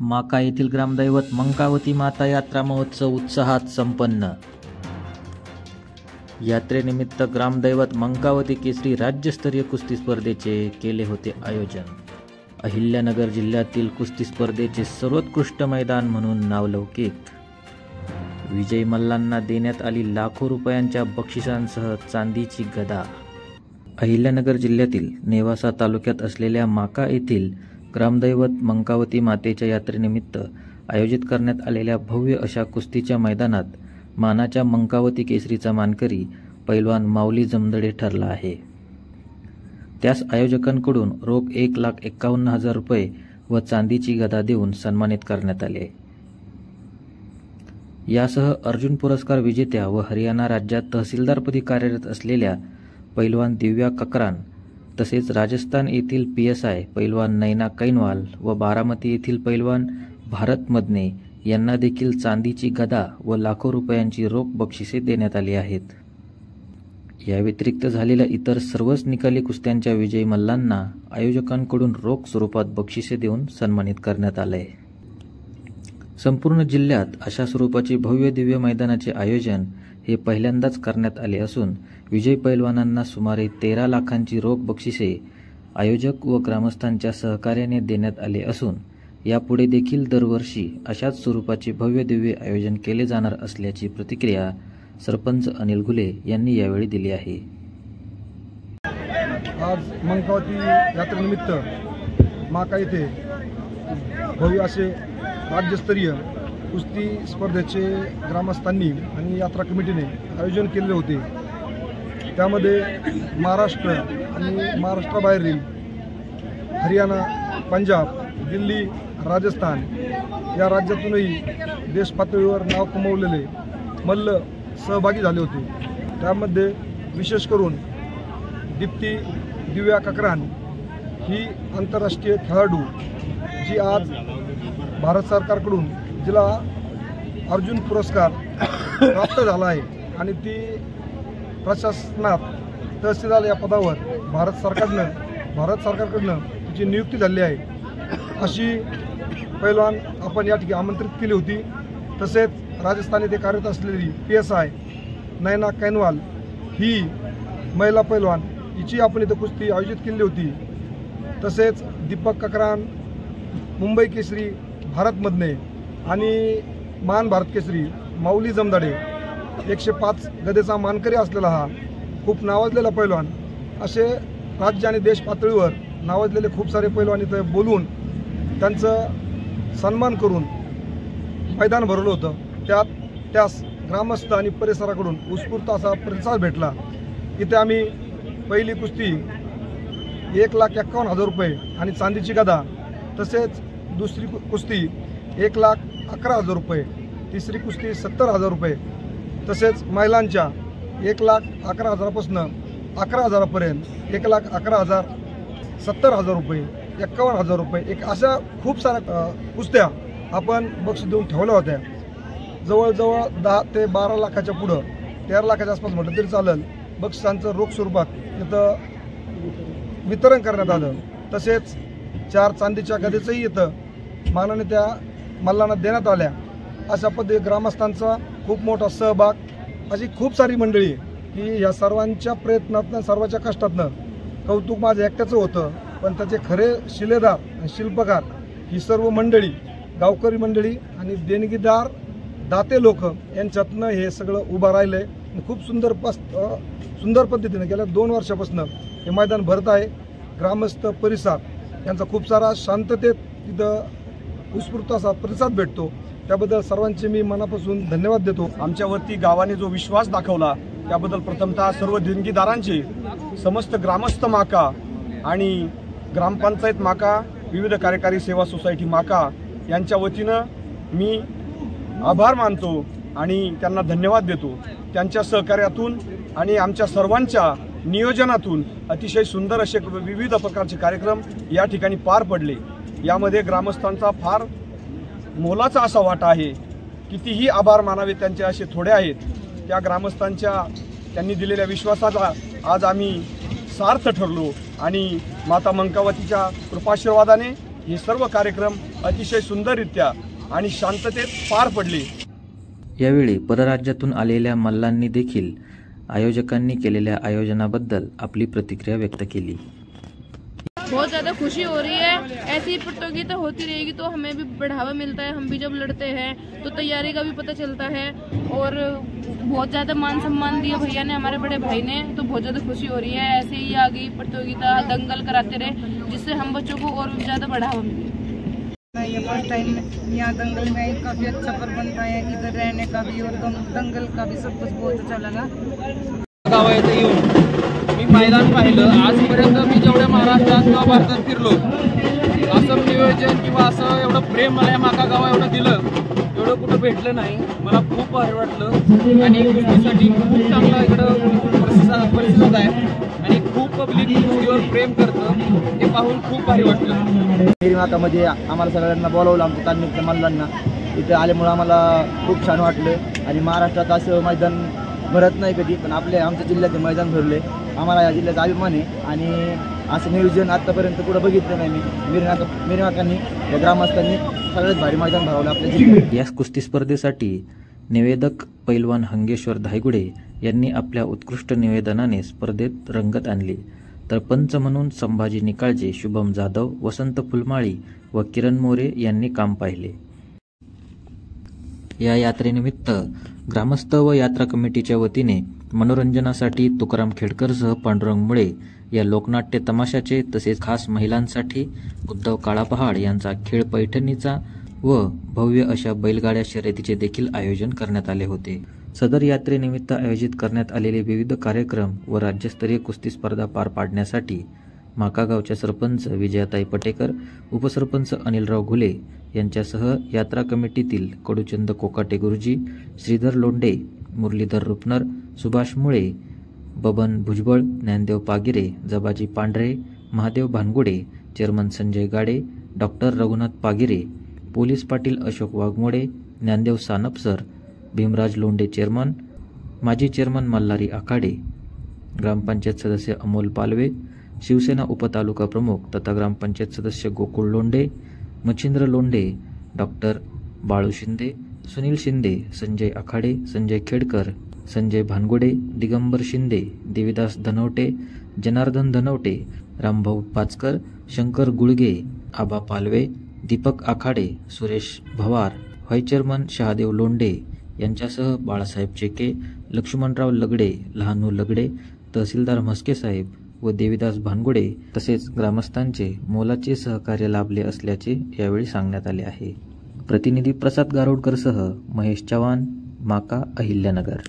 माका येथील ग्रामदैवत मंकावती माता यात्रा महोत्सव उत्साहात संपन्न। यात्रेनिमित्त ग्रामदैवत मंकावती केसरी राज्यस्तरीय कुस्ती स्पर्धेचे केले होते आयोजन। अहिल्यानगर जिल्ह्यातील कुस्ती स्पर्धेचे सर्वोत्कृष्ट मैदान म्हणून नावलौकिक। विजयी मल्लांना देण्यात आली लाखो रुपयांच्या बक्षिसांसह चांदीची गदा। अहिल्यानगर जिल्ह्यातील नेवासा तालुक्यात असलेल्या माका येथील ग्रामदैवत मंकावती मातेच्या यात्रेनिमित्त आयोजित करण्यात आलेल्या भव्य अशा कुस्तीच्या मैदानात मानाच्या मंकावती केसरीचा मानकरी पैलवान माऊली जमदडे ठरला आहे। त्यास आयोजकांकडून रोख 1,51,000 रुपये व चांदीची गदा देऊन सन्मानित करण्यात आले। यासह अर्जुन पुरस्कार विजेत्या व हरियाणा राज्यात तहसीलदारपदी कार्यरत असलेल्या पैलवान दिव्या ककरान तसेच राजस्थान येथील PSI पैलवान नैना कैनवाल व बारामती येथील पैलवान भारत मदने यांना देखील चांदीची गदा व लाखो रुपयांची रोख बक्षिसे देण्यात आली आहेत। या व्यतिरिक्त झालेल्या इतर सर्वच निकाली कुस्त्यांच्या विजयी मल्लांना आयोजकांकडून रोख स्वरूपात बक्षिसे देऊन सन्मानित करण्यात आले। संपूर्ण जिल्ह्यात अशा स्वरूपाचे भव्य दिव्य मैदानाचे आयोजन हे पहिल्यांदाच करण्यात आले असून विजयी पैलवानांना सुमारे 13 लाखांची रोख बक्षिसे आयोजक व ग्रामस्थांच्या सहकार्याने देण्यात आले असून यापुढे देखील दरवर्षी अशाच स्वरूपाचे भव्य दिव्य आयोजन केले जाणार असल्याची प्रतिक्रिया सरपंच अनिल घुले यांनी यावेळी दिली आहे। आज मंकावती यात्रेनिमित्त माका येथे भव्य असे राज्यस्तरीय कुस्ती स्पर्धेचे ग्रामस्थांनी आणि यात्रा कमिटीने आयोजन केले होते। त्यामध्ये महाराष्ट्र आणि महाराष्ट्राबाहेरील हरियाणा, पंजाब, दिल्ली, राजस्थान या राज्यातूनही देश पातळीवर नाव कमावलेले मल्ल सहभागी झाले होते। त्यामध्ये विशेष करून दीप्ती दिव्या ककरान ही आंतरराष्ट्रीय खेळाडू जी आज भारत सरकारकडून जिला अर्जुन पुरस्कार प्राप्त झाला आहे आणि ती प्रशासनात तहसीलदार या पदावर भारत सरकारकडनं तिची नियुक्ती झाली आहे। अशी पैलवान आपण या ठिकाणी आमंत्रित केली होती। तसेच राजस्थान येथे कार्यरत असलेली PSI नैना कैनवाल ही महिला पैलवान हिची आपण इथं कुस्ती आयोजित केली होती। तसेच दीपक ककरान मुंबई केसरी भारत मदने आणि मान भारत केसरी माऊली जमदडे 105 गदेचा मानकरी असलेला हा खूप नावाजलेला पैलवान असे राज्य आणि देश पातळीवर नावाजलेले खूप सारे पैलवान इथे बोलून त्यांचं सन्मान करून मैदान भरवलं होतं। त्यास ग्रामस्थ आणि परिसराकडून उत्स्फूर्त असा प्रतिसाद भेटला। इथे आम्ही पहिली कुस्ती 1,51,000 रुपये आणि चांदीची गदा, तसेच दुसरी कुस्ती 1,11,000 रुपये, तिसरी कुस्ती 70,000 रुपये, तसेच महिलांच्या 1,11,000 पासून 11,000 पर्यंत 1,11,000, 70,000 रुपये, 51,000 रुपये एक अशा खूप साऱ्या कुस्त्या आपण बक्षीस देऊन ठेवल्या होत्या। जवळजवळ 10 ते 12 लाखाच्या पुढं 13 लाखाच्या आसपास म्हटलं तरी चालेल बक्षिसांचं रोख स्वरूपात इथं वितरण करण्यात आलं। तसेच 4 चांदीच्या गदेचंही इथं मानाने त्या मल्लांना देण्यात आल्या। अशा पद्धती ग्रामस्थांचा खूप मोठा सहभाग, अशी खूप सारी मंडळी की या सर्वांच्या प्रयत्नातनं सर्वांच्या कष्टातनं कौतुक माझं एकट्याचं होतं, पण त्याचे खरे शिलेदार आणि शिल्पकार ही सर्व मंडळी, गावकरी मंडळी आणि देणगीदार दाते लोक यांच्यातनं हे सगळं उभं राहिलं आहे। खूप सुंदर पद्धतीने गेल्या 2 वर्षापासून हे मैदान भरत आहे। ग्रामस्थ परिसर यांचा खूप सारा शांततेत तिथं उत्स्फूर्त असा प्रतिसाद भेटतो। त्याबद्दल सर्वांचे मी मनापासून धन्यवाद देतो। आमच्यावरती गावाने जो विश्वास दाखवला त्याबद्दल प्रथमतः सर्व देणगीदारांचे, समस्त ग्रामस्थ माका आणि ग्रामपंचायत माका, विविध कार्यकारी सेवा सोसायटी माका यांच्या वतीनं मी आभार मानतो आणि त्यांना धन्यवाद देतो। त्यांच्या सहकार्यातून आणि आमच्या सर्वांच्या नियोजनातून अतिशय सुंदर असे विविध प्रकारचे कार्यक्रम या ठिकाणी पार पडले। यामध्ये ग्रामस्थांचा फार मोलाचा असा वाटा आहे। कितीही आभार मानावे त्यांचे असे थोडे आहेत। त्या ग्रामस्थांच्या त्यांनी दिलेल्या विश्वासाचा आज आम्ही सार्थ ठरलो आणि माता मंकावतीच्या कृपाशीर्वादाने हे सर्व कार्यक्रम अतिशय सुंदररित्या आणि शांततेत पार पडले। यावेळी परराज्यातून आलेल्या मल्लांनी देखील आयोजकांनी केलेल्या आयोजनाबद्दल आपली प्रतिक्रिया व्यक्त केली। बहुत ज़्यादा खुशी हो रही है। ऐसी प्रतियोगिता होती रहेगी तो हमें भी बढ़ावा मिलता है। हम भी जब लड़ते हैं तो तैयारी का भी पता चलता है और बहुत ज़्यादा मान सम्मान दिया भैया ने, हमारे बड़े भाई ने, तो बहुत ज़्यादा खुशी हो रही है। ऐसे ही आगे प्रतियोगिता दंगल कराते रहे जिससे हम बच्चों को और भी ज़्यादा बढ़ावा मिले। ये फर्स्ट टाइम यहाँ दंगल में काफ़ी अच्छा प्रबंध है, इधर रहने का भी और दंगल का भी सब कुछ बहुत अच्छा लगा। गावात येऊन मी मैदान पाहिलं। आजपर्यंत मी जेवढ्या महाराष्ट्रात किंवा भारतात फिरलो असं नियोजन किंवा असं एवढं प्रेम मला या माका गावा एवढं दिलं एवढं कुठं भेटलं नाही। मला खूप भारी वाटलं आणि कुस्तीसाठी खूप चांगला इकडं प्रतिसाद आहे आणि खूप पब्लिक कुस्तीवर प्रेम करतं, हे पाहून खूप भारी वाटलं। माकामध्ये आम्हाला सगळ्यांना बोलावलं, आमच्या तालमीच्या मल्लांना इथं आल्यामुळं आम्हाला खूप छान वाटलं। आणि महाराष्ट्रात असं मैदान भरत नाही कधी, पण आमच्या जिल्ह्यात मैदान भरले, आम्हाला या जिल्ह्याचा अभिमान आहे। आणि असं नियोजन आतापर्यंत कुठं बघितलं नाही मी। मिरनाकांनी या ग्रामस्थांनी सगळ्यात भारी मैदान भरवलं आपल्या जिल्ह्यात। या कुस्ती स्पर्धेसाठी निवेदक पैलवान हंगेश्वर धायगुडे यांनी आपल्या उत्कृष्ट निवेदनाने स्पर्धेत रंगत आणली, तर पंच म्हणून संभाजी निकाळजे, शुभम जाधव, वसंत फुलमाळी व किरण मोरे यांनी काम पाहिले। या यात्रेनिमित्त ग्रामस्थ व यात्रा कमिटीच्या वतीने मनोरंजनासाठी तुकाराम खेडकरसह पांडुरंग मुळे या लोकनाट्य तमाशाचे, तसेच खास महिलांसाठी उद्धव काळापहाड यांचा खेळ पैठणीचा व भव्य अशा बैलगाड्या शर्यतीचे देखील आयोजन करण्यात आले होते। सदर यात्रेनिमित्त आयोजित करण्यात आलेले विविध कार्यक्रम व राज्यस्तरीय कुस्ती स्पर्धा पार पाडण्यासाठी माकागावच्या सरपंच विजयाताई पटेकर, उपसरपंच अनिलराव घुले यांच्यासह यात्रा कमिटीतील कडूचंद कोकाटे गुरुजी, श्रीधर लोंढे, मुरलीधर रुपनर, सुभाष मुळे, Baban Bhujbal, Dnyandev Pagire, Jabaji Pandhare, Mahadev Bhangude, chairman Sanjay Gade, doctor Raghunath Pagire, police Patil Ashok Waghmode, Dnyandev सानपसर, भीमराज लोंढे चेअरमन, माजी चेअरमन मल्हारी आखाडे, ग्रामपंचायत सदस्य अमोल पालवे, शिवसेना उपतालुका प्रमुख तथा ग्रामपंचायत सदस्य गोकुळ लोंढे, मच्छिंद्र लोंढे, डॉक्टर बाळू शिंदे, सुनील शिंदे, संजय आखाडे, संजय खेडकर, संजय भानगुडे, दिगंबर शिंदे, देवीदास धनवटे, जनार्दन धनवटे, रामभाऊ पाचकर, शंकर गुळगे, आबा पालवे, दीपक आखाडे, सुरेश भवार, व्हाईस चेअरमन शहादेव लोंढे यांच्यासह बाळासाहेब चेके, लक्ष्मणराव लगडे, लहानू लगडे, तहसीलदार म्हस्के साहेब व देवीदास भानगुडे तसेच ग्रामस्थांचे मोलाचे सहकार्य लाभले असल्याचे यावेळी सांगण्यात आले आहे। प्रतिनिधी प्रसाद गारोडकरसह महेश चव्हाण, माका, अहिल्यानगर।